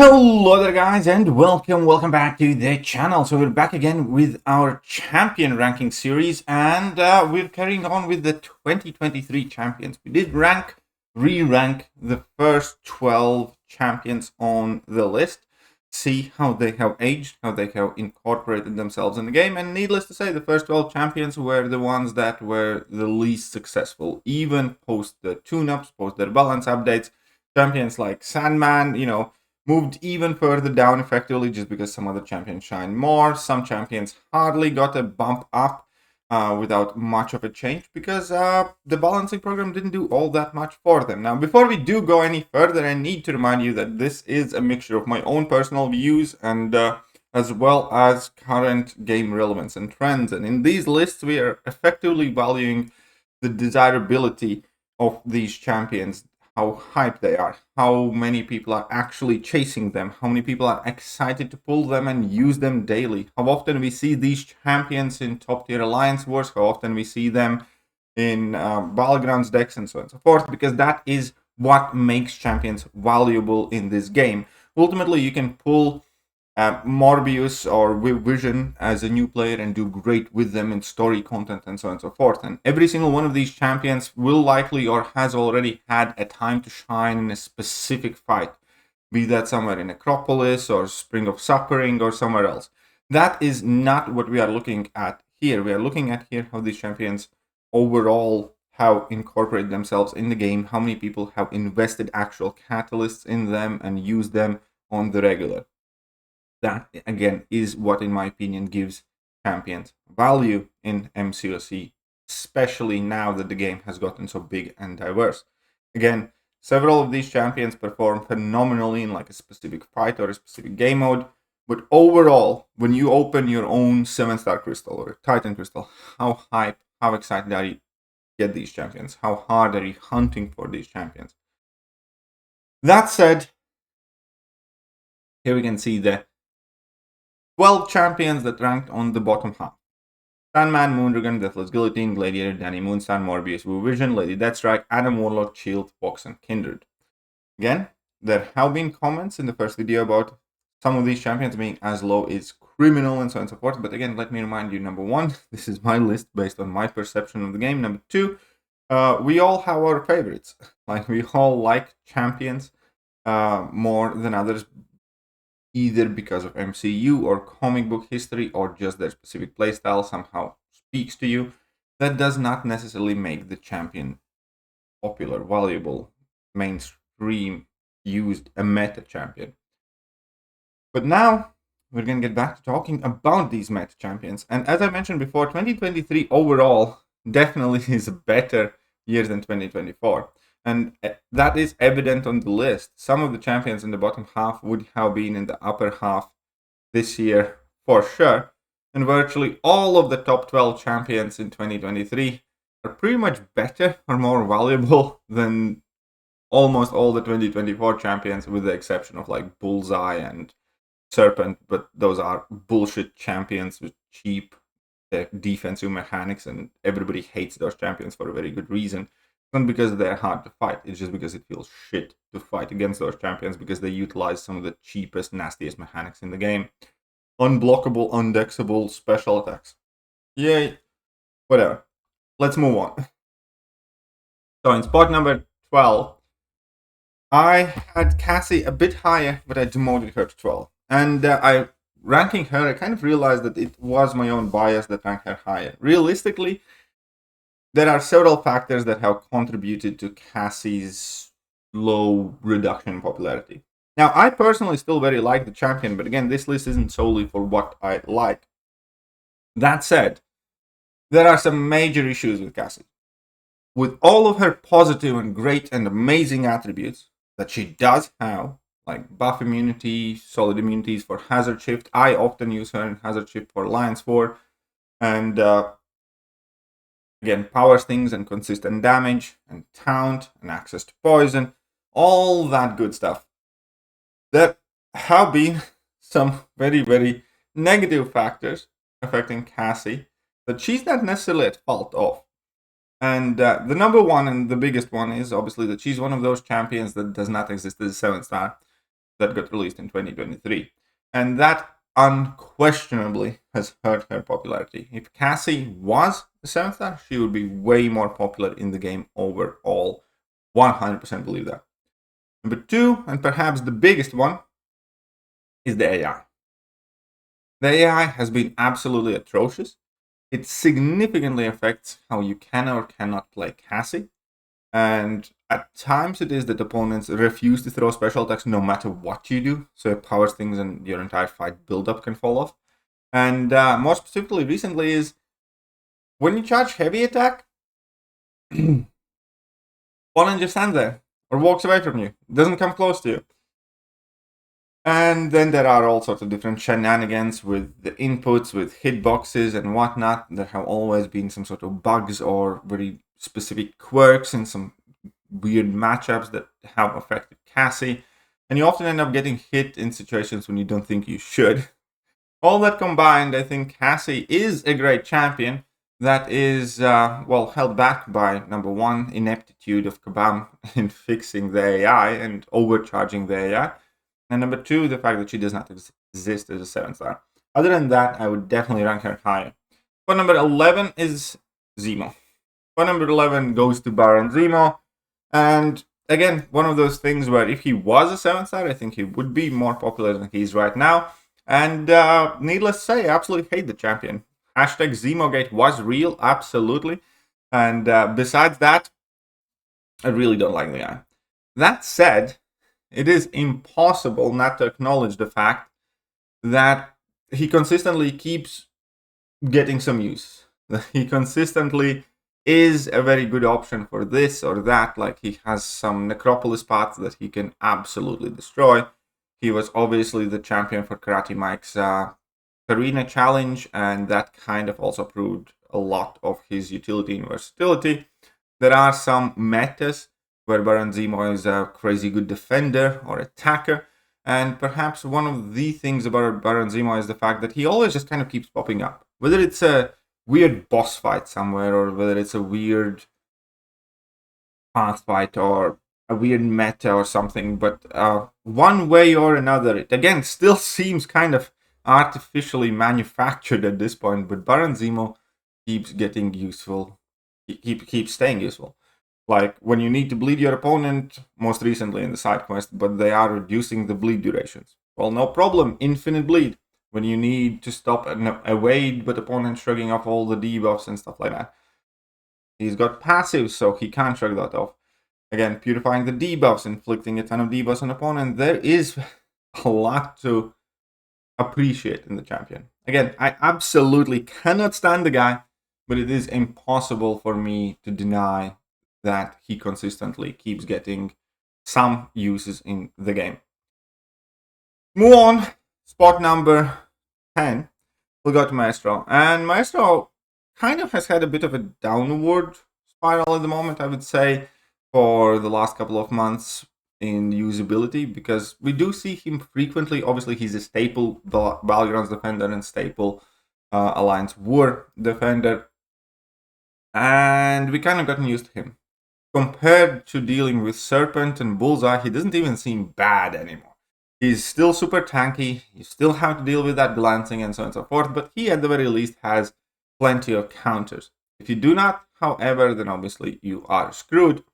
Hello there guys and welcome back to the channel. So we're back again with our champion ranking series and we're carrying on with the 2023 champions. We did re-rank the first 12 champions on the list, see how they have aged, how they have incorporated themselves in the game, and needless to say the first 12 champions were the ones that were the least successful, even post the tune-ups, post their balance updates. Champions like Sandman, moved even further down effectively just because some other champions shine more. Some champions hardly got a bump up without much of a change because the balancing program didn't do all that much for them. Now, before we do go any further, I need to remind you that this is a mixture of my own personal views and as well as current game relevance and trends. And in these lists, we are effectively valuing the desirability of these champions, how hyped they are, how many people are actually chasing them, how many people are excited to pull them and use them daily, how often we see these champions in top tier alliance wars, how often we see them in battlegrounds decks and so on and so forth, because that is what makes champions valuable in this game. Ultimately, you can pull Morbius or Vision as a new player and do great with them in story content and so on and so forth. And every single one of these champions will likely or has already had a time to shine in a specific fight, be that somewhere in Acropolis or Spring of Suffering or somewhere else. That is not what we are looking at here. We are looking at here how these champions overall have incorporated themselves in the game, how many people have invested actual catalysts in them and used them on the regular. That, again, is what, in my opinion, gives champions value in MCOC, especially now that the game has gotten so big and diverse. Again, several of these champions perform phenomenally in like a specific fight or a specific game mode, but overall, when you open your own 7-star crystal or Titan crystal, how hyped, how excited are you to get these champions? How hard are you hunting for these champions? That said, here we can see the 12 champions that ranked on the bottom half. Sandman, Moondragon, Deathless Guillotine, Gladiator, Danny Moonstar, Morbius, Vision, Lady Deathstrike, Adam Warlock, Shield, Fox, and Kindred. Again, there have been comments in the first video about some of these champions being as low as criminal and so on and so forth, but again, let me remind you, number one, this is my list based on my perception of the game. Number two, we all have our favorites. Like, we all like champions more than others, either because of MCU or comic book history or just their specific playstyle somehow speaks to you. That does not necessarily make the champion popular, valuable, mainstream, used, a meta champion. But now we're going to get back to talking about these meta champions. And as I mentioned before, 2023 overall definitely is a better year than 2024. And that is evident on the list. Some of the champions in the bottom half would have been in the upper half this year for sure. And virtually all of the top 12 champions in 2023 are pretty much better or more valuable than almost all the 2024 champions, with the exception of like Bullseye and Serpent. But those are bullshit champions with cheap defensive mechanics, and everybody hates those champions for a very good reason. Not because they're hard to fight, it's just because it feels shit to fight against those champions because they utilize some of the cheapest, nastiest mechanics in the game. Unblockable, undexable special attacks. Yay. Whatever. Let's move on. So in spot number 12, I had Cassie a bit higher, but I demoted her to 12. And ranking her, I kind of realized that it was my own bias that ranked her higher. Realistically, there are several factors that have contributed to Cassie's low reduction in popularity. Now, I personally still very like the champion, but again, this list isn't solely for what I like. That said, there are some major issues with Cassie. With all of her positive and great and amazing attributes that she does have, like buff immunity, solid immunities for hazard shift, I often use her in hazard shift for Alliance 4, and again, power stings and consistent damage and taunt and access to poison, all that good stuff. There have been some very, very negative factors affecting Cassie that she's not necessarily at fault of. And the number one and the biggest one is obviously that she's one of those champions that does not exist as a 7-star. that got released in 2023. And that unquestionably has hurt her popularity. If Cassie was the 7th star, she would be way more popular in the game overall. 100% believe that. Number 2, and perhaps the biggest one, is the AI. The AI has been absolutely atrocious. It significantly affects how you can or cannot play Cassie. And at times it is that opponents refuse to throw special attacks no matter what you do. So it powers things and your entire fight build-up can fall off. And more specifically recently is when you charge heavy attack, Photon just stands there or walks away from you. Doesn't come close to you. And then there are all sorts of different shenanigans with the inputs, with hitboxes and whatnot. There have always been some sort of bugs or very specific quirks in some weird matchups that have affected Cassie. And you often end up getting hit in situations when you don't think you should. All that combined, I think Cassie is a great champion that is, held back by, number 1, ineptitude of Kabam in fixing the AI and overcharging the AI. And number 2, the fact that she does not exist as a 7th star. Other than that, I would definitely rank her higher. But number 11 is Zemo. But number 11 goes to Baron Zemo. And again, one of those things where if he was a 7th star, I think he would be more popular than he is right now. And needless to say, I absolutely hate the champion. Hashtag Zemogate was real, absolutely. And besides that, I really don't like the guy. That said, it is impossible not to acknowledge the fact that he consistently keeps getting some use. He consistently is a very good option for this or that. Like, he has some Necropolis paths that he can absolutely destroy. He was obviously the champion for Karate Mike's Arena Challenge, and that kind of also proved a lot of his utility and versatility. There are some metas where Baron Zemo is a crazy good defender or attacker, and perhaps one of the things about Baron Zemo is the fact that he always just kind of keeps popping up. Whether it's a weird boss fight somewhere, or whether it's a weird path fight, or a weird meta or something, but one way or another, it again still seems kind of artificially manufactured at this point, but Baron Zemo keeps getting useful, keeps staying useful. Like when you need to bleed your opponent, most recently in the side quest, but they are reducing the bleed durations. Well, no problem, infinite bleed. When you need to stop an evade, but opponent shrugging off all the debuffs and stuff like that. He's got passive, so he can't shrug that off. Again, purifying the debuffs, inflicting a ton of debuffs on opponent. There is a lot to appreciate in the champion. Again, I absolutely cannot stand the guy, but it is impossible for me to deny that he consistently keeps getting some uses in the game. Move on. Spot number 10. We'll go to Maestro. And Maestro kind of has had a bit of a downward spiral at the moment, I would say, for the last couple of months in usability, because we do see him frequently. Obviously, he's a staple Battlegrounds defender and staple Alliance War defender. And we kind of gotten used to him. Compared to dealing with Serpent and Bullseye, he doesn't even seem bad anymore. He's still super tanky, you still have to deal with that glancing and so on and so forth, but he at the very least has plenty of counters. If you do not, however, then obviously you are screwed.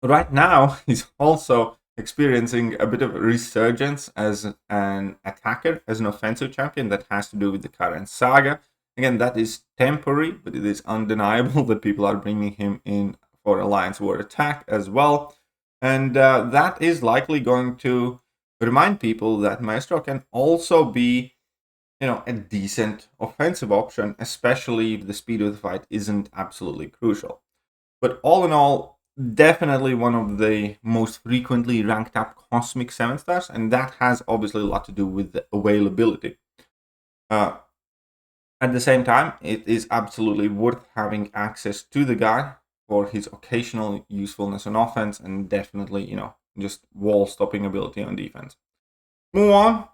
Right now, he's also experiencing a bit of a resurgence as an attacker, as an offensive champion. That has to do with the current saga. Again, that is temporary, but it is undeniable that people are bringing him in for Alliance War attack as well. And that is likely going to remind people that Maestro can also be, a decent offensive option, especially if the speed of the fight isn't absolutely crucial. But all in all, definitely one of the most frequently ranked up Cosmic 7 stars, and that has obviously a lot to do with the availability. At the same time, it is absolutely worth having access to the guy for his occasional usefulness on offense, and definitely, just wall-stopping ability on defense. Move on.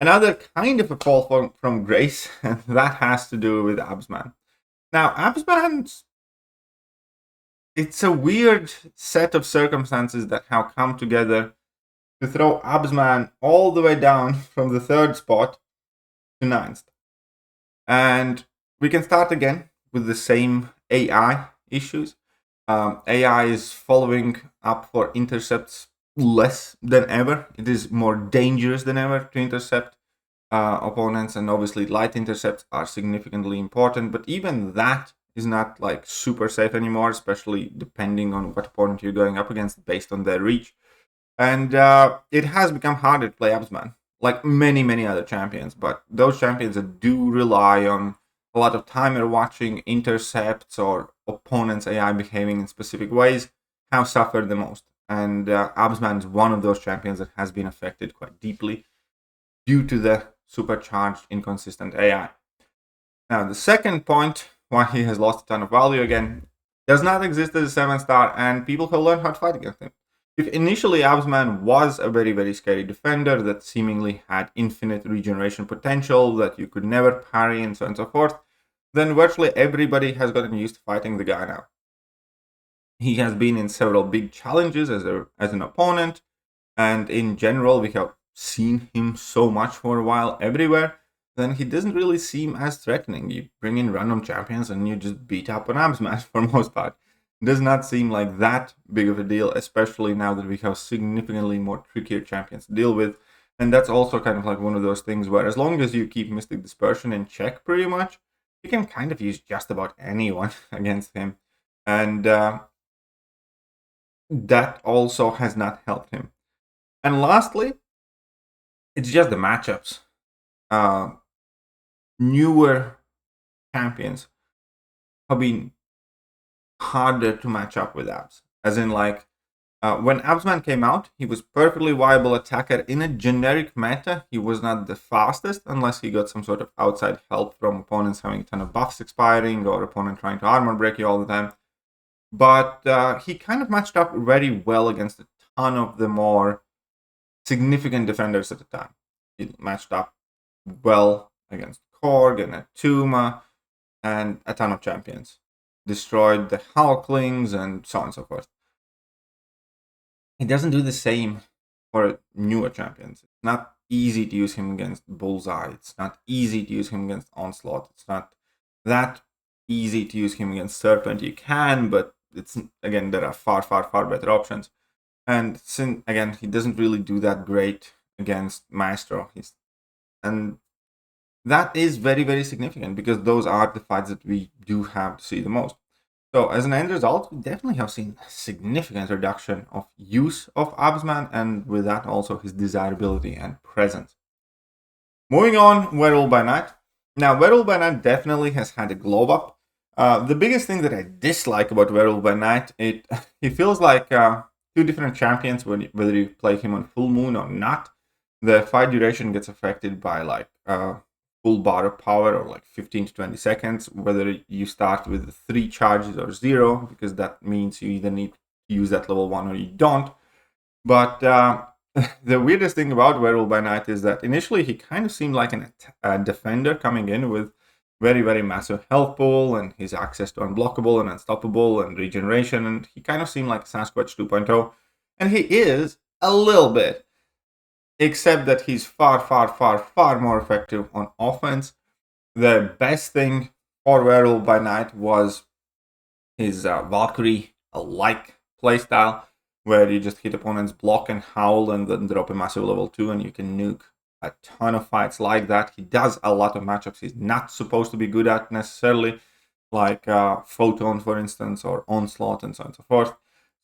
Another kind of a fall from grace, and that has to do with Absman. Now, Absman, it's a weird set of circumstances that have come together to throw Absman all the way down from the 3rd spot to 9th. And we can start again with the same AI issues. AI is following up for intercepts less than ever. It is more dangerous than ever to intercept opponents, and obviously light intercepts are significantly important, but even that is not like super safe anymore, especially depending on what opponent you're going up against based on their reach. And it has become harder to play Absman, like many other champions, but those champions that do rely on a lot of timer watching, intercepts, or opponents' AI behaving in specific ways have suffered the most. And Absman is one of those champions that has been affected quite deeply due to the supercharged, inconsistent AI. Now, the second point why he has lost a ton of value again does not exist as a 7-star, and people have learned how to fight against him. If initially Absman was a very scary defender that seemingly had infinite regeneration potential that you could never parry and so on and so forth, then virtually everybody has gotten used to fighting the guy now. He has been in several big challenges as an opponent, and in general we have seen him so much for a while everywhere, then he doesn't really seem as threatening. You bring in random champions and you just beat up on Absman for the most part. It does not seem like that big of a deal, especially now that we have significantly more trickier champions to deal with. And that's also kind of like one of those things where as long as you keep Mystic Dispersion in check pretty much, you can kind of use just about anyone against him. And that also has not helped him. And lastly, it's just the matchups. Newer champions have been harder to match up with Abs. As in, like, when Absman came out, he was perfectly viable attacker in a generic meta. He was not the fastest unless he got some sort of outside help from opponents having a ton of buffs expiring or opponent trying to armor break you all the time. But he kind of matched up very well against a ton of the more significant defenders at the time. He matched up well against Korg and Atuma and a ton of champions. Destroyed the Hulklings and so on and so forth. He doesn't do the same for newer champions. It's not easy to use him against Bullseye. It's not easy to use him against Onslaught. It's not that easy to use him against Serpent. You can, but it's, again, there are far better options. And again, he doesn't really do that great against Maestro. And that is very significant because those are the fights that we do have to see the most. So as an end result, we definitely have seen a significant reduction of use of Absman, and with that also his desirability and presence. Moving on, Werewolf by Night. Now, Werewolf by Night definitely has had a glow up. The biggest thing that I dislike about Werewolf by Night, it feels like two different champions, whether you play him on full moon or not. The fight duration gets affected by like full bar of power, or like 15 to 20 seconds, whether you start with 3 charges or 0, because that means you either need to use that level 1 or you don't. But the weirdest thing about Werewolf by Night is that initially he kind of seemed like a defender coming in with very massive health pool and his access to unblockable and unstoppable and regeneration, and he kind of seemed like Sasquatch 2.0, and he is a little bit. Except that he's far more effective on offense. The best thing for Werewolf by Night was his Valkyrie-like playstyle, where you just hit opponents, block and howl, and then drop a massive level 2, and you can nuke a ton of fights like that. He does a lot of matchups he's not supposed to be good at necessarily, like Photon, for instance, or Onslaught, and so on and so forth.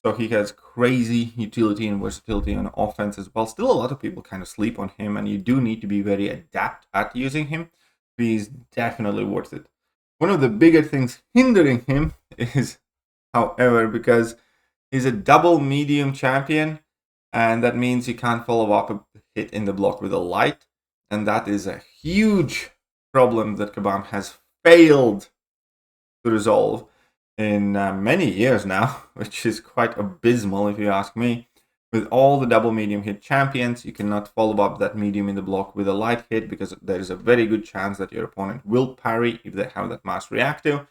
So he has crazy utility and versatility on offense as well. Still, a lot of people kind of sleep on him, and you do need to be very adept at using him. He's definitely worth it. One of the bigger things hindering him is, however, because he's a double medium champion, and that means you can't follow up a hit in the block with a light, and that is a huge problem that Kabam has failed to resolve in many years now, which is quite abysmal if you ask me. With all the double medium hit champions, you cannot follow up that medium in the block with a light hit because there is a very good chance that your opponent will parry if they have that mass reactive.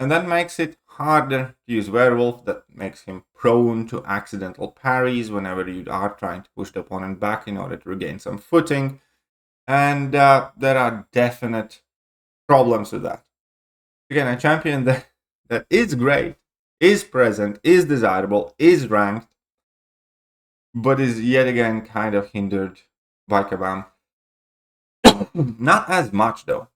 And that makes it harder to use Werewolf. That makes him prone to accidental parries whenever you are trying to push the opponent back in order to regain some footing. And there are definite problems with that. Again, a champion that is great, is present, is desirable, is ranked, but is yet again kind of hindered by Kabam. Not as much though,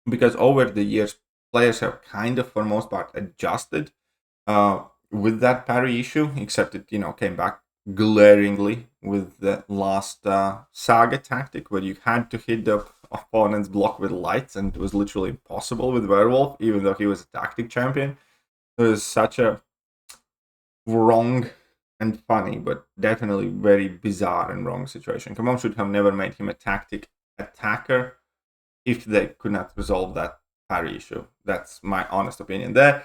because over the years, players have kind of, for most part, adjusted with that parry issue, except it, came back glaringly with the last Saga tactic, where you had to hit the opponent's block with lights, and it was literally impossible with Werewolf, even though he was a tactic champion. It was such a wrong and funny, but definitely very bizarre and wrong situation. Kabam should have never made him a tactic attacker if they could not resolve that parry issue. That's my honest opinion there.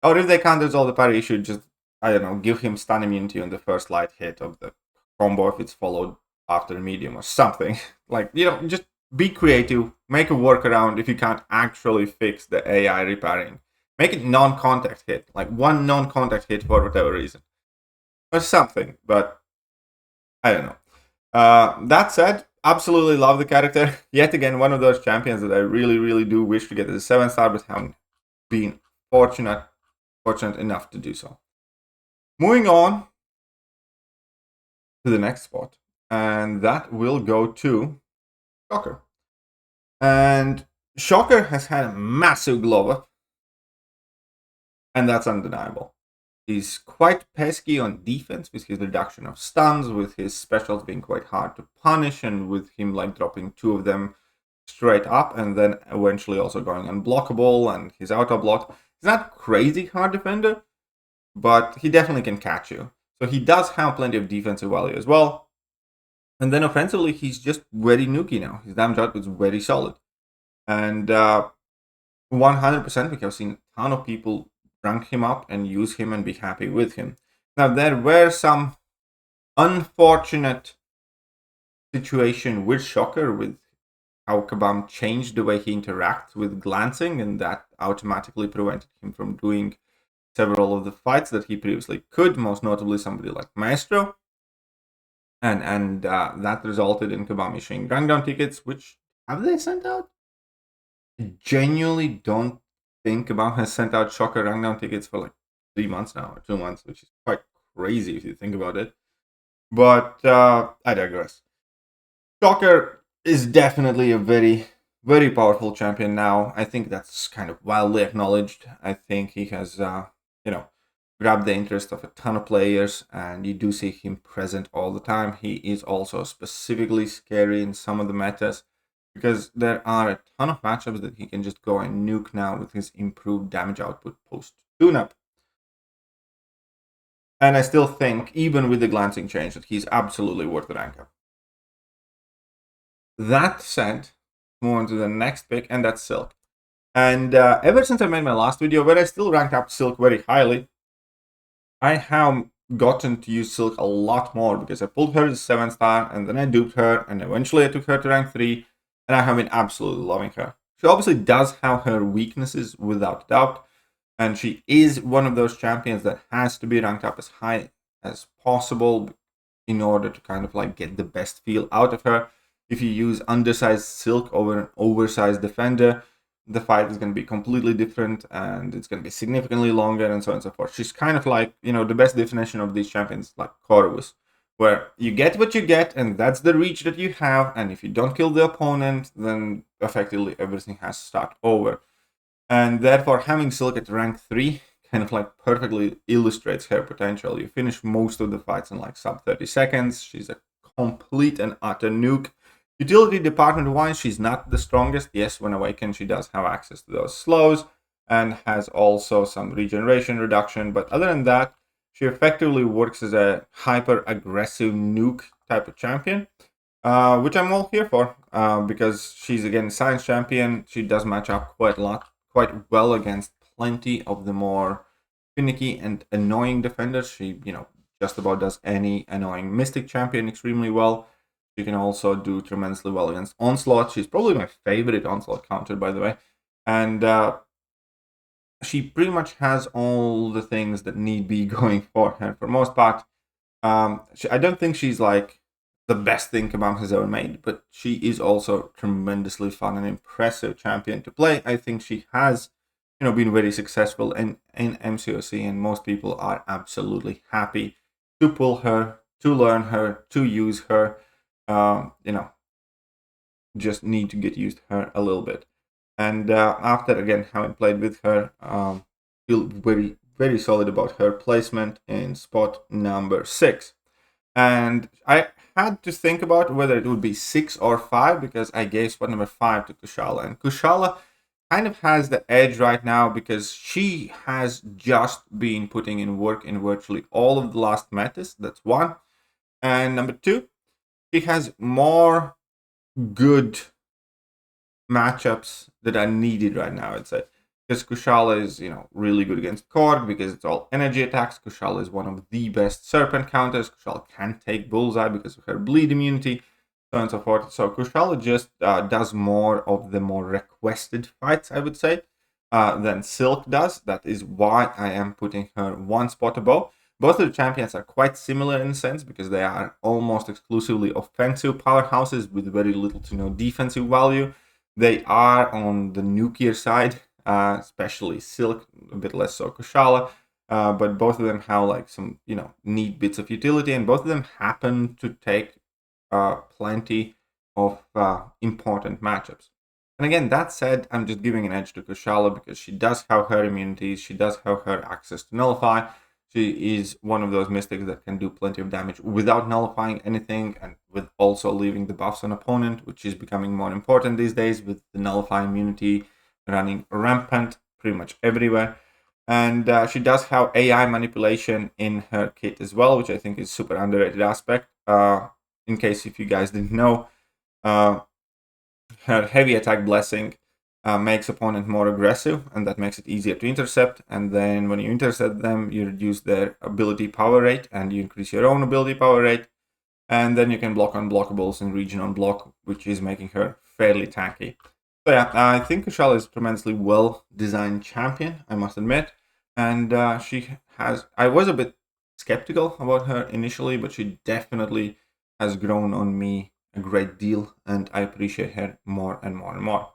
Or if they can't resolve the parry issue, just, I don't know, give him stun immunity on the first light hit of the combo if it's followed after medium or something. Like, just be creative, make a workaround if you can't actually fix the AI repairing. Make it non-contact hit, like one non-contact hit for whatever reason. Or something, but I don't know. That said, absolutely love the character. Yet again, one of those champions that I really, really do wish to get as a 7-star, but haven't been fortunate enough to do so. Moving on to the next spot, and that will go to Shocker. And Shocker has had a massive glow up, and that's undeniable. He's quite pesky on defense with his reduction of stuns, with his specials being quite hard to punish, and with him like dropping 2 of them straight up and then eventually also going unblockable, and his auto block. He's not crazy hard defender, but he definitely can catch you. So he does have plenty of defensive value as well. And then offensively, he's just very nukey now. His damage output is very solid. And 100% we have seen a ton of people rank him up and use him and be happy with him. Now, there were some unfortunate situation with Shocker, with how Kabam changed the way he interacts with glancing, and that automatically prevented him from doing several of the fights that he previously could, most notably somebody like Maestro. And that resulted in Kabam issuing rank down tickets, which have they sent out? I genuinely don't think Kabam has sent out Shocker rank down tickets for like 3 months now, or 2 months, which is quite crazy if you think about it. But I digress. Shocker is definitely a very, very powerful champion now. I think that's kind of widely acknowledged. I think he has, grabbed the interest of a ton of players, and you do see him present all the time. He is also specifically scary in some of the metas, because there are a ton of matchups that he can just go and nuke now with his improved damage output post tune-up. And I still think, even with the glancing change, that he's absolutely worth the rank up. That said, move on to the next pick, and that's Silk. And ever since I made my last video, where I still ranked up Silk very highly, I have gotten to use Silk a lot more, because I pulled her as 7-star, and then I duped her, and eventually I took her to rank 3, and I have been absolutely loving her. She obviously does have her weaknesses, without doubt, and she is one of those champions that has to be ranked up as high as possible in order to kind of like get the best feel out of her. If you use undersized Silk over an oversized defender, the fight is going to be completely different, and it's going to be significantly longer, and so on and so forth. She's kind of like, the best definition of these champions, like Corvus, where you get what you get, and that's the reach that you have, and if you don't kill the opponent, then effectively everything has to start over. And therefore, having Silk at rank 3 kind of like perfectly illustrates her potential. You finish most of the fights in like sub 30 seconds. She's a complete and utter nuke. Utility department-wise, she's not the strongest. Yes, when awakened, she does have access to those slows and has also some regeneration reduction. But other than that, she effectively works as a hyper-aggressive nuke type of champion, which I'm all here for, because she's, again, science champion. She does match up quite well against plenty of the more finicky and annoying defenders. She, just about does any annoying Mystic champion extremely well. She can also do tremendously well against Onslaught. She's probably my favorite Onslaught counter, by the way. And she pretty much has all the things that need be going for her for most part. I don't think she's like the best thing Kabam has ever made, but she is also tremendously fun and impressive champion to play. I think she has, been very successful in MCOC, and most people are absolutely happy to pull her, to learn her, to use her. Just need to get used to her a little bit. And after again having played with her, feel very very solid about her placement in spot number 6. And I had to think about whether it would be 6 or 5 because I gave spot number 5 to Kushala, and Kushala kind of has the edge right now because she has just been putting in work in virtually all of the last metas. That's one. And number 2, she has more good matchups that are needed right now, I'd say. Because Kushala is, really good against Korg because it's all energy attacks. Kushala is one of the best Serpent counters. Kushala can take Bullseye because of her bleed immunity, so on and so forth. So Kushala just does more of the more requested fights, I would say, than Silk does. That is why I am putting her one spot above. Both of the champions are quite similar in a sense because they are almost exclusively offensive powerhouses with very little to no defensive value. They are on the nukier side, especially Silk, a bit less so Kushala, but both of them have like some, neat bits of utility, and both of them happen to take plenty of important matchups. And again, that said, I'm just giving an edge to Kushala because she does have her immunities, she does have her access to nullify. She is one of those mystics that can do plenty of damage without nullifying anything and with also leaving the buffs on opponent, which is becoming more important these days with the nullify immunity running rampant pretty much everywhere. And she does have AI manipulation in her kit as well, which I think is super underrated aspect. In case if you guys didn't know, her heavy attack blessing makes opponent more aggressive, and that makes it easier to intercept. And then when you intercept them, you reduce their ability power rate and you increase your own ability power rate. And then you can block unblockables and region on block, which is making her fairly tanky. So yeah, I think Kushala is a tremendously well designed champion, I must admit. And I was a bit skeptical about her initially, but she definitely has grown on me a great deal, and I appreciate her more and more and more.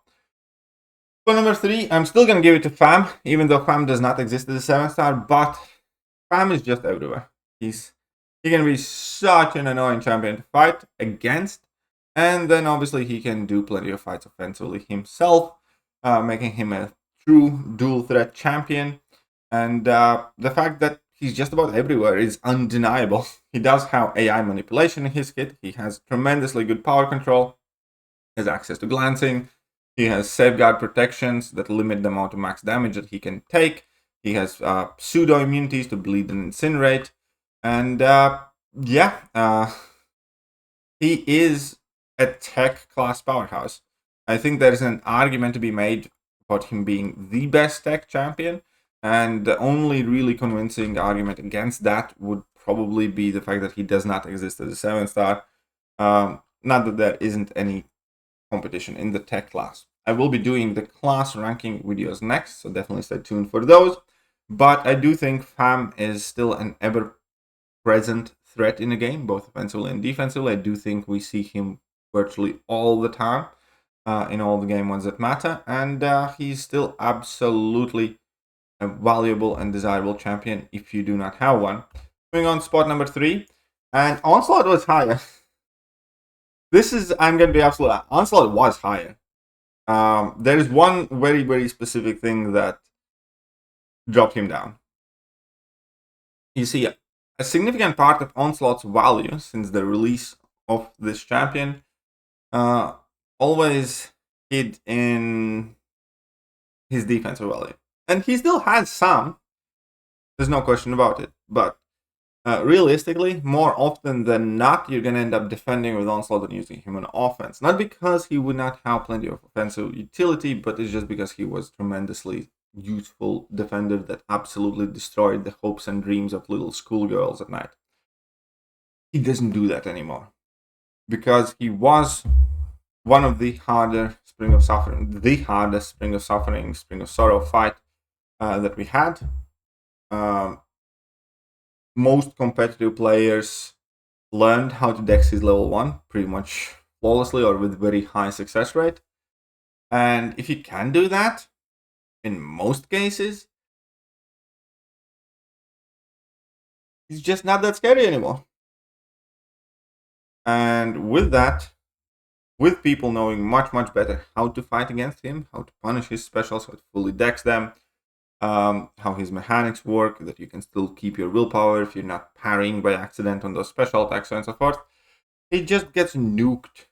For number 3, I'm still going to give it to Fam, even though Fam does not exist as a 7-star, but Fam is just everywhere. He's going to be such an annoying champion to fight against, and then obviously he can do plenty of fights offensively himself, making him a true dual threat champion. And the fact that he's just about everywhere is undeniable. He does have AI manipulation in his kit, he has tremendously good power control, has access to glancing, he has safeguard protections that limit the amount of max damage that he can take. He has pseudo immunities to bleed and incinerate. And he is a tech class powerhouse. I think there is an argument to be made about him being the best tech champion. And the only really convincing argument against that would probably be the fact that he does not exist as a 7-star. Not that there isn't any competition in the tech class. I will be doing the class ranking videos next, so definitely stay tuned for those. But I do think Fam is still an ever-present threat in the game, both offensively and defensively. I do think we see him virtually all the time in all the game ones that matter, and he's still absolutely a valuable and desirable champion if you do not have one. Moving on to spot number 3, and Onslaught was higher. I'm going to be absolute. Onslaught was higher. There is one very, very specific thing that dropped him down. You see, a significant part of Onslaught's value since the release of this champion always hid in his defensive value. And he still has some. There's no question about it. But realistically, more often than not, you're going to end up defending with Onslaught and using him on offense. Not because he would not have plenty of offensive utility, but it's just because he was tremendously useful defender that absolutely destroyed the hopes and dreams of little schoolgirls at night. He doesn't do that anymore. Because he was one of the hardest Spring of Suffering, Spring of Sorrow fight that we had. Most competitive players learned how to dex his level 1 pretty much flawlessly or with very high success rate. And if you can do that, in most cases, he's just not that scary anymore. And with that, with people knowing much, much better how to fight against him, how to punish his specials, how to fully dex them, how his mechanics work, that you can still keep your willpower if you're not parrying by accident on those special attacks, and so forth, it just gets nuked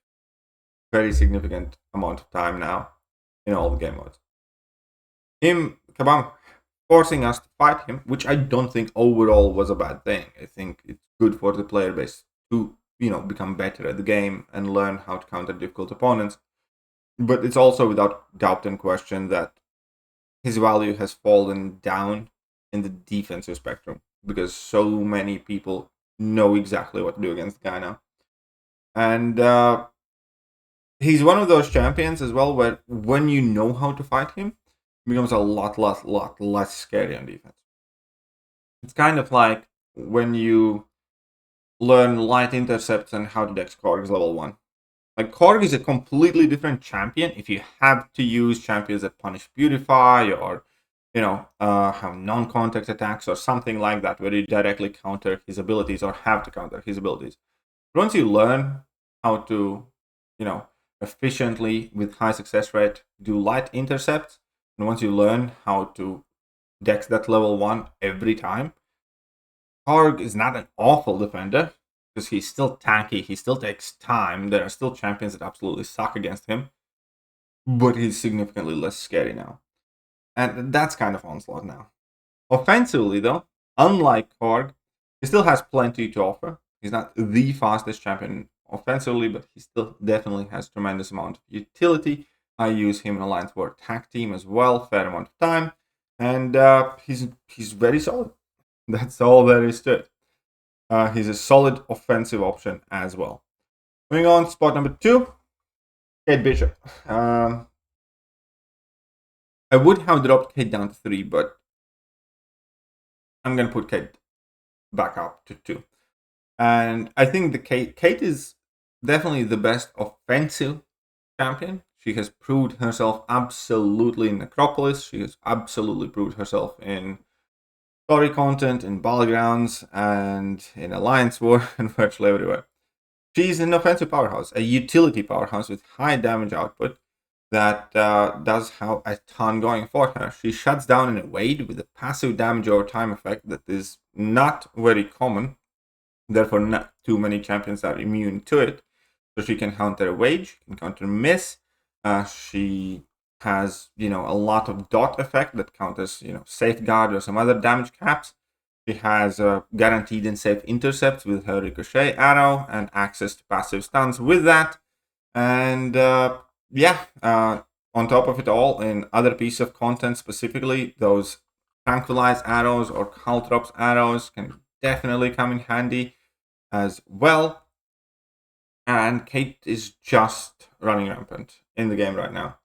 very significant amount of time now in all the game modes. Kabam forcing us to fight him, which I don't think overall was a bad thing. I think it's good for the player base to, become better at the game and learn how to counter difficult opponents. But it's also without doubt and question that his value has fallen down in the defensive spectrum because so many people know exactly what to do against the guy now. And he's one of those champions as well where when you know how to fight him, it becomes a lot less scary on defense. It's kind of like when you learn light intercepts and how to dex Korg's level 1. Like, Korg is a completely different champion if you have to use champions that punish Beautify or, have non-contact attacks or something like that, where you directly counter his abilities or have to counter his abilities. But once you learn how to, efficiently, with high success rate, do light intercepts, and once you learn how to dex that level 1 every time, Korg is not an awful defender, because he's still tanky, he still takes time. There are still champions that absolutely suck against him, but he's significantly less scary now. And that's kind of Onslaught now. Offensively, though, unlike Korg, he still has plenty to offer. He's not the fastest champion offensively, but he still definitely has tremendous amount of utility. I use him in Alliance War tag team as well, fair amount of time, and he's very solid. That's all there is to it. He's a solid offensive option as well. Moving on, spot number 2, Kate Bishop. I would have dropped Kate down to 3, but I'm going to put Kate back up to 2. And I think the Kate is definitely the best offensive champion. She has proved herself absolutely in Necropolis. She has absolutely proved herself in story content, in Battlegrounds, and in Alliance War, and virtually everywhere. She's an offensive powerhouse, a utility powerhouse with high damage output that does have a ton going for her. She shuts down an evade with a passive damage over time effect that is not very common. Therefore, not too many champions are immune to it. So she can counter evade, she can counter miss. She has, a lot of dot effect that counters, safeguard or some other damage caps. She has guaranteed and safe intercepts with her ricochet arrow and access to passive stuns with that. And on top of it all, in other pieces of content specifically, those tranquilize arrows or caltrops arrows can definitely come in handy as well. And Kate is just running rampant in the game right now.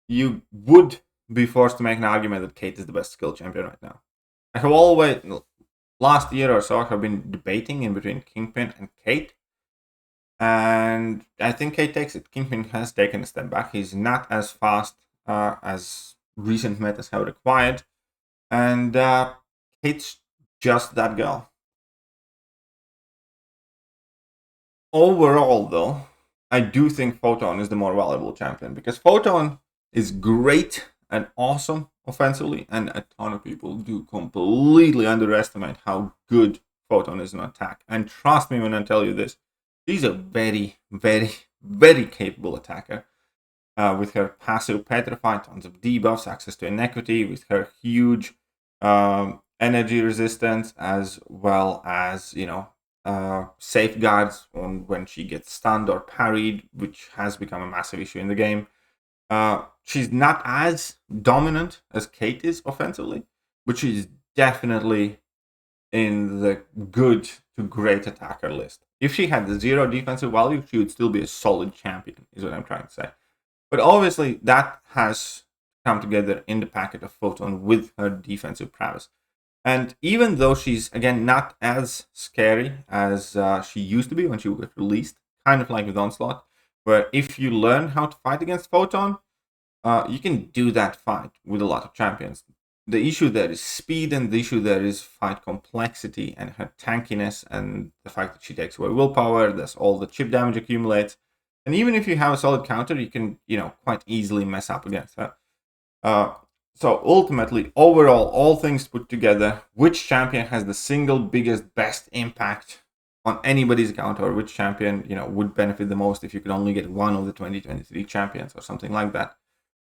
You would be forced to make an argument that Kate is the best skill champion right now. I have always, last year or so, have been debating in between Kingpin and Kate. And I think Kate takes it. Kingpin has taken a step back. He's not as fast as recent metas have required. And Kate's just that girl. Overall, though, I do think Photon is the more valuable champion, because Photon is great and awesome offensively, and a ton of people do completely underestimate how good Photon is in attack. And trust me when I tell you this, she's a very, very, very capable attacker. With her passive Petrify, tons of debuffs, access to Inequity, with her huge energy resistance, as well as, safeguards on when she gets stunned or parried, which has become a massive issue in the game. She's not as dominant as Kate is offensively, but she's definitely in the good to great attacker list. If she had the 0 defensive value, she would still be a solid champion, is what I'm trying to say. But obviously, that has come together in the packet of Photon with her defensive prowess. And even though she's, again, not as scary as she used to be when she was released, kind of like with Onslaught, where if you learn how to fight against Photon, you can do that fight with a lot of champions. The issue there is speed, and the issue there is fight complexity and her tankiness, and the fact that she takes away willpower, that's all the chip damage accumulates. And even if you have a solid counter, you can, quite easily mess up against her. So ultimately, overall, all things put together, which champion has the single biggest, best impact on anybody's account, or which champion, would benefit the most if you could only get one of the 2023 champions or something like that?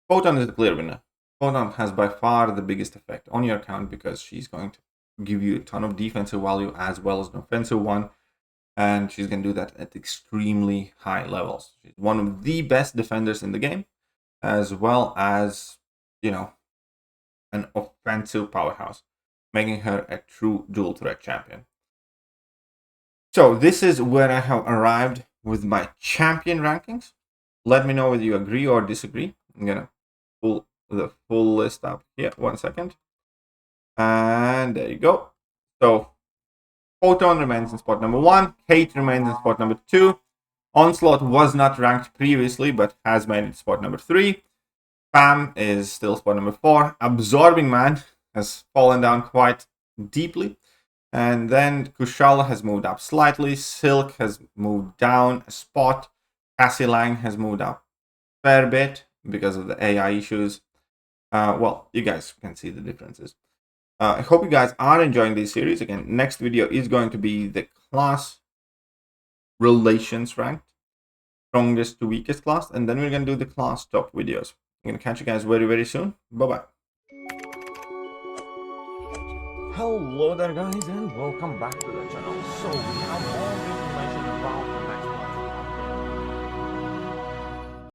Photon is the clear winner. Photon has by far the biggest effect on your account because she's going to give you a ton of defensive value as well as an offensive one. And she's going to do that at extremely high levels. She's one of the best defenders in the game, as well as, an offensive powerhouse, making her a true dual threat champion. So this is where I have arrived with my champion rankings. Let me know whether you agree or disagree. I'm going to pull the full list up here. 1 second. And there you go. So Photon remains in spot number 1. Kate remains in spot number 2. Onslaught was not ranked previously, but has made it spot number 3. Pam is still spot number 4. Absorbing Man has fallen down quite deeply. And then Kushala has moved up slightly. Silk has moved down a spot. Cassie Lang has moved up a fair bit because of the AI issues. Well, you guys can see the differences. I hope you guys are enjoying this series. Again, next video is going to be the class relations ranked, strongest to weakest class, and then we're going to do the class top videos. I'm going to catch you guys very, very soon. Bye-bye. Hello there, guys, and welcome back to the channel. So we have all the information about